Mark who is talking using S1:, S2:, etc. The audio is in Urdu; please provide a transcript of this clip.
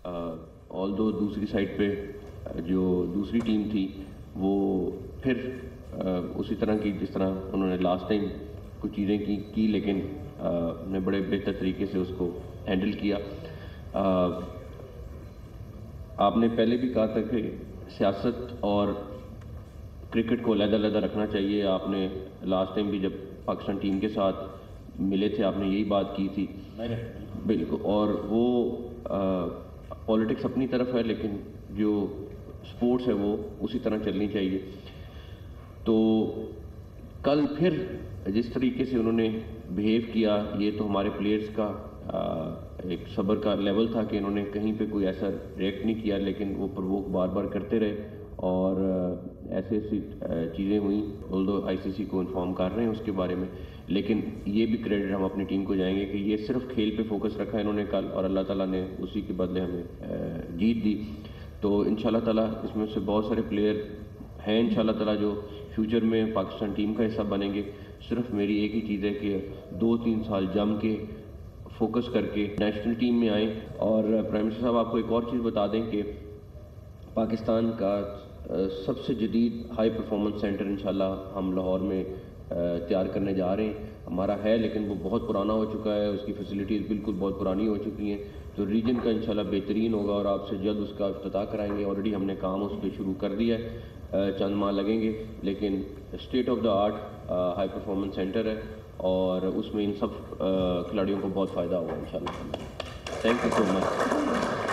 S1: آل دو دوسری سائڈ پہ جو دوسری ٹیم تھی وہ پھر اسی طرح کی جس طرح انہوں نے لاسٹ ٹائم کچھ چیزیں کی لیکن نے بڑے بہتر طریقے سے اس کو ہینڈل کیا. آپ نے پہلے بھی کہا تھا کہ سیاست اور کرکٹ کو علیحدہ علیحدہ رکھنا چاہیے. آپ نے لاسٹ ٹائم بھی جب پاکستان ٹیم کے ساتھ ملے تھے آپ نے یہی بات کی تھی. بالکل. اور وہ پولیٹکس اپنی طرف ہے لیکن جو سپورٹس ہے وہ اسی طرح چلنی چاہیے. تو کل پھر جس طریقے سے انہوں نے بیہیو کیا یہ تو ہمارے پلیئرز کا ایک صبر کا لیول تھا کہ انہوں نے کہیں پہ کوئی ایسا ریئیکٹ نہیں کیا لیکن وہ پرووک بار بار کرتے رہے اور ایسی چیزیں ہوئیں. آلدو آئی سی سی کو انفارم کر رہے ہیں اس کے بارے میں لیکن یہ بھی کریڈٹ ہم اپنی ٹیم کو جائیں گے کہ یہ صرف کھیل پہ فوکس رکھا انہوں نے کل اور اللہ تعالیٰ نے اسی کے بدلے ہمیں جیت دی. تو انشاءاللہ تعالیٰ اس میں سے بہت سارے پلیئر ہیں انشاءاللہ تعالیٰ جو فیوچر میں پاکستان ٹیم کا حصہ بنیں گے. صرف میری ایک ہی چیز ہے کہ 2-3 سال جم کے فوکس کر کے نیشنل ٹیم میں آئیں. اور پرائم منسٹر صاحب آپ کو ایک اور چیز بتا دیں کہ پاکستان کا سب سے جدید ہائی پرفارمنس سینٹر انشاءاللہ ہم لاہور میں تیار کرنے جا رہے ہیں. ہمارا ہے لیکن وہ بہت پرانا ہو چکا ہے, اس کی فیسلٹیز بالکل بہت پرانی ہو چکی ہیں. تو ریجن کا انشاءاللہ بہترین ہوگا اور آپ سے جلد اس کا افتتاح کرائیں گے. آلریڈی ہم نے کام اس پہ شروع کر دیا ہے, چند ماہ لگیں گے لیکن state of the art high performance centre ہے اور اس میں ان سب کھلاڑیوں کو بہت فائدہ ہوگا انشاءاللہ. Thank you so much.